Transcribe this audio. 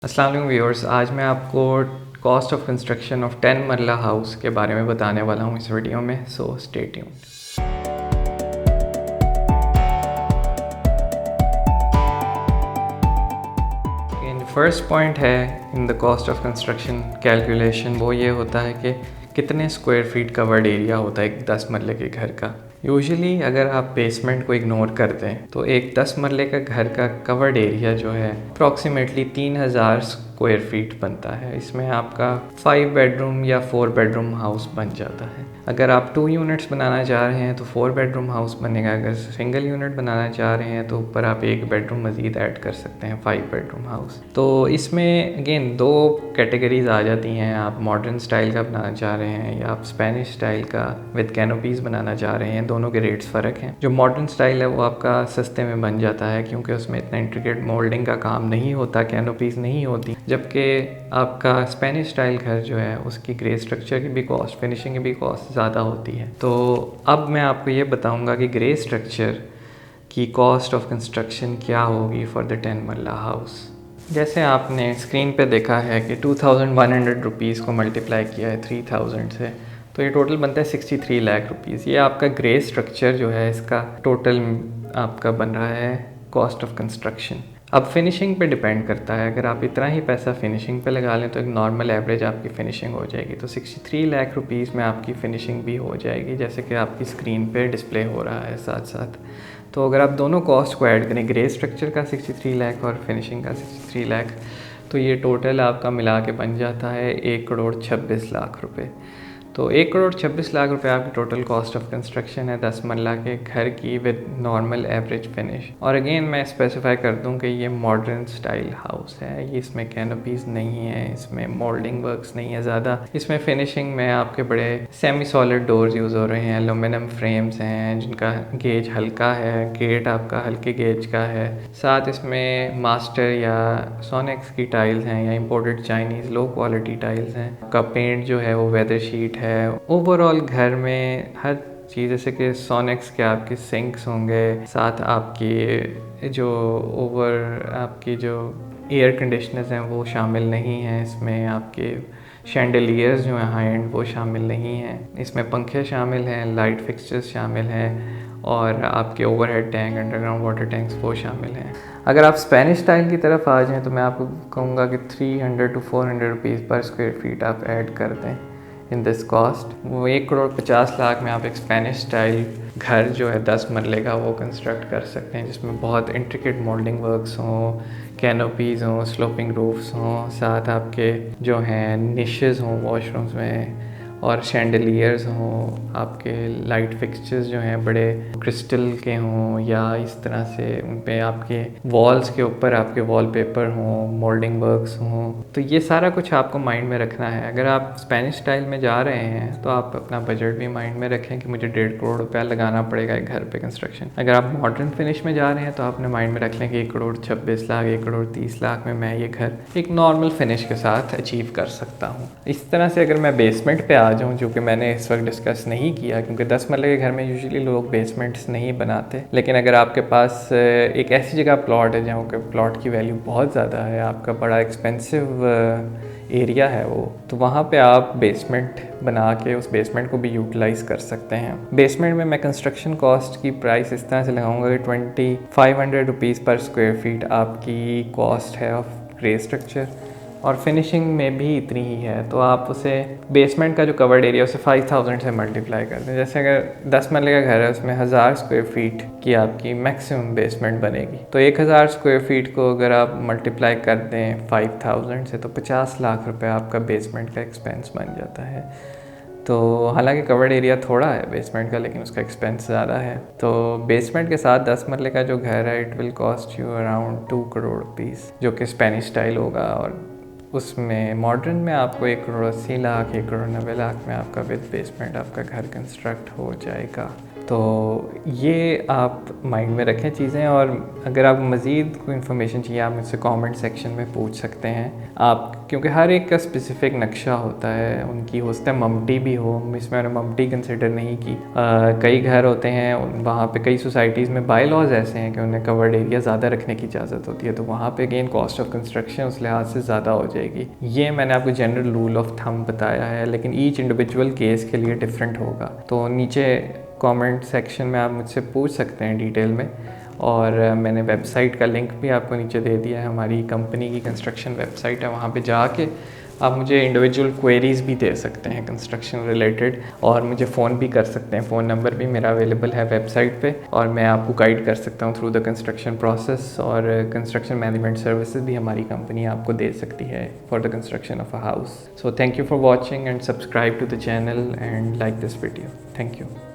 अस्सलाम वालेकुम व्यूअर्स, आज मैं आपको कॉस्ट ऑफ कंस्ट्रक्शन ऑफ 10 मरला हाउस के बारे में बताने वाला हूँ इस वीडियो में, so stay tuned. First point है in the cost of construction calculation, वो ये होता है कि कितने स्क्वायर फीट कवर्ड एरिया होता है एक 10 मरले के घर का। यूजुअली अगर आप बेसमेंट को इग्नोर कर दें तो एक 10 मरले का घर का कवर्ड एरिया जो है अप्रॉक्सीमेटली 3000 स्क्वायर फीट बनता है। इसमें आपका 5 बेडरूम या 4 बेडरूम हाउस बन जाता है। अगर आप 2 यूनिट्स बनाना चाह रहे हैं तो 4 बेडरूम हाउस बनेगा। अगर सिंगल यूनिट बनाना चाह रहे हैं तो ऊपर आप 1 बेडरूम मज़ीद ऐड कर सकते हैं, 5 बेडरूम हाउस। तो इसमें अगेन 2 कैटेगरीज आ जाती हैं। आप मॉडर्न स्टाइल का बनाना चाह रहे हैं या आप स्पेनिश स्टाइल का विद कैनोपीज़ बनाना चाह रहे हैं, दोनों के रेट्स फ़र्क हैं। जो मॉडर्न स्टाइल है वो आपका सस्ते में बन जाता है क्योंकि उसमें इतना इंट्रिकेट मोल्डिंग का काम नहीं होता, कैनोपीज़ नहीं होती। जबकि आपका स्पेनिश स्टाइल घर जो है उसकी ग्रे स्ट्रक्चर की भी कॉस्ट, फिनिशिंग की भी कॉस्ट ज़्यादा होती है। तो अब मैं आपको ये बताऊंगा कि ग्रे स्ट्रक्चर की कॉस्ट ऑफ कंस्ट्रक्शन क्या होगी फॉर द 10 मरला हाउस। जैसे आपने स्क्रीन पे देखा है कि 2100 रुपीज़ को मल्टीप्लाई किया है 3000 से, तो ये टोटल बनता है 63 लाख रुपीज़। ये आपका ग्रे स्ट्रक्चर जो है इसका टोटल आपका बन रहा है कॉस्ट ऑफ कंस्ट्रक्शन। अब फिनिशिंग पे डिपेंड करता है। अगर आप इतना ही पैसा फिनिशिंग पे लगा लें तो एक नॉर्मल एवरेज आपकी फ़िनिशिंग हो जाएगी। तो 63 लाख रुपीज़ में आपकी फ़िनिशिंग भी हो जाएगी, जैसे कि आपकी स्क्रीन पे डिस्प्ले हो रहा है साथ साथ। तो अगर आप दोनों कॉस्ट को ऐड करें, ग्रे स्ट्रक्चर का 63 लाख और फिनिशिंग का 63 लाख, तो ये टोटल आपका मिला के बन जाता है 1,26,00,000 रुपये। तो 1,26,00,000 रुपये आपकी टोटल कॉस्ट ऑफ कंस्ट्रक्शन है 10 मरला के घर की विद नॉर्मल एवरेज फिनिश। और अगेन मैं स्पेसिफाई कर दूं कि ये मॉडर्न स्टाइल हाउस है, ये इसमें कैनोपीज़ नहीं है, इसमें मोल्डिंग वर्क्स नहीं है ज़्यादा। इसमें फिनिशिंग में आपके बड़े सेमी सॉलिड डोर्स यूज़ हो रहे हैं, एलुमिनियम फ्रेम्स हैं जिनका गेज हल्का है, गेट आपका हल्के गेज का है। साथ इसमें मास्टर या सोनेक्स की टाइल्स हैं या imported Chinese low quality tiles हैं। आपका पेंट जो है वो वेदर शीट है। ओवरऑल घर में हर चीज़, जैसे कि सोनेक्स के आपके सिंक्स होंगे, साथ आपकी जो आपकी जो एयर कंडीशनर्स हैं वो शामिल नहीं हैं इसमें। आपके शैंडलियर्स जो हैं हाई एंड वो शामिल नहीं हैं इसमें। पंखे शामिल हैं, लाइट फिक्सचर्स शामिल हैं और आपके overhead tank, underground water tanks वो शामिल हैं। अगर आप स्पेनिश स्टाइल की तरफ आ जाएँ तो मैं आपको कहूँगा कि 300 to 400 रुपीज़ पर स्क्वायर फीट आप ऐड कर दें इन दिस कॉस्ट। वो 1,50,00,000 में आप एक स्पेनिश स्टाइल घर जो है 10 मरले का वो कंस्ट्रक्ट कर सकते हैं, जिसमें बहुत इंट्रिकेट मोल्डिंग वर्क्स हों, कैनोपीज़ हों, स्लोपिंग रूफ्स हों, साथ आपके जो हैं निशेज़ हों वॉशरूम्स में, और शैंडलियर्स हों, आपके लाइट फिक्सचर्स जो हैं बड़े क्रिस्टल के हों या इस तरह से उन पे आपके वॉल्स के ऊपर आपके वॉलपेपर हों, मोल्डिंग वर्क्स हों। तो ये सारा कुछ आपको माइंड में रखना है। अगर आप स्पेनिश स्टाइल में जा रहे हैं तो आप अपना बजट भी माइंड में रखें कि मुझे 1.5 करोड़ रुपया लगाना पड़ेगा एक घर पे कंस्ट्रक्शन। अगर आप मॉडर्न फिनिश में जा रहे हैं तो आपने माइंड में रख लें कि 1,26,00,000 1,30,00,000 में मैं ये घर एक नॉर्मल फिनिश के साथ अचीव कर सकता हूँ। इस तरह से अगर मैं बेसमेंट पे आ जाऊँ, जो कि मैंने इस वक्त डिस्कस नहीं किया क्योंकि 10 मरले के घर में यूजुअली लोग बेसमेंट्स नहीं बनाते, लेकिन अगर आपके पास एक ऐसी जगह प्लॉट है जहाँ के प्लॉट की वैल्यू बहुत ज़्यादा है, आपका बड़ा एक्सपेंसिव एरिया है वो, तो वहाँ पे आप बेसमेंट बना के उस बेसमेंट को भी यूटिलाइज़ कर सकते हैं। बेसमेंट में मैं कंस्ट्रक्शन कॉस्ट की प्राइस इस तरह से लगाऊंगा कि 2,500 रुपीज़ पर स्क्वायर फीट आपकी कॉस्ट है ऑफ ग्रे स्ट्रक्चर, और फिनिशिंग में भी इतनी ही है। तो आप उसे बेसमेंट का जो कवर्ड एरिया उसे 5000 से मल्टीप्लाई कर दें। जैसे अगर 10 मरले का घर है उसमें 1000 स्क्वायर फीट की आपकी मैक्सिमम बेसमेंट बनेगी, तो 1000 स्क्वायर फीट को अगर आप मल्टीप्लाई कर दें 5000 से तो 50 लाख रुपए आपका बेसमेंट का एक्सपेंस बन जाता है। तो हालांकि कवर्ड एरिया थोड़ा है बेसमेंट का, लेकिन उसका एक्सपेंस ज़्यादा है। तो बेसमेंट के साथ 10 मरले का जो घर है it will cost you around 2 crore rupees, जो कि स्पेनिश स्टाइल होगा। और उसमें मॉडर्न में आपको 1,80,00,000 1,90,00,000 में आपका विद बेसमेंट आपका घर कंस्ट्रक्ट हो जाएगा। तो ये आप माइंड में रखें चीज़ें, और अगर आप मज़ीद कोई इन्फॉर्मेशन चाहिए आप मुझसे कमेंट सेक्शन में पूछ सकते हैं आप, क्योंकि हर एक का स्पेसिफिक नक्शा होता है। उनकी हो सकता है ममटी भी हो, इसमें मैंने ममटी कंसिडर नहीं की। कई घर होते हैं वहाँ पे, कई सोसाइटीज़ में बाय लॉज ऐसे हैं कि उन्हें कवर्ड एरिया ज़्यादा रखने की इजाज़त होती है, तो वहाँ पे अगेन कॉस्ट ऑफ कंस्ट्रक्शन उस लिहाज से ज़्यादा हो जाएगी। ये मैंने आपको जनरल रूल ऑफ थंब बताया है, लेकिन ईच इंडिविजुअल केस के लिए डिफरेंट होगा। तो नीचे कमेंट सेक्शन में आप मुझसे पूछ सकते हैं डिटेल में, और मैंने वेबसाइट का लिंक भी आपको नीचे दे दिया है। हमारी कंपनी की कंस्ट्रक्शन वेबसाइट है, वहाँ पे जाके आप मुझे इंडिविजुअल क्वेरीज़ भी दे सकते हैं कंस्ट्रक्शन रिलेटेड, और मुझे फ़ोन भी कर सकते हैं। फ़ोन नंबर भी मेरा अवेलेबल है वेबसाइट पे, और मैं आपको गाइड कर सकता हूँ थ्रू द कंस्ट्रक्शन प्रोसेस, और कंस्ट्रक्शन मैनेजमेंट सर्विसेज भी हमारी कंपनी आपको दे सकती है for the construction of a house. So thank you for watching and subscribe to the channel and like this video. Thank you.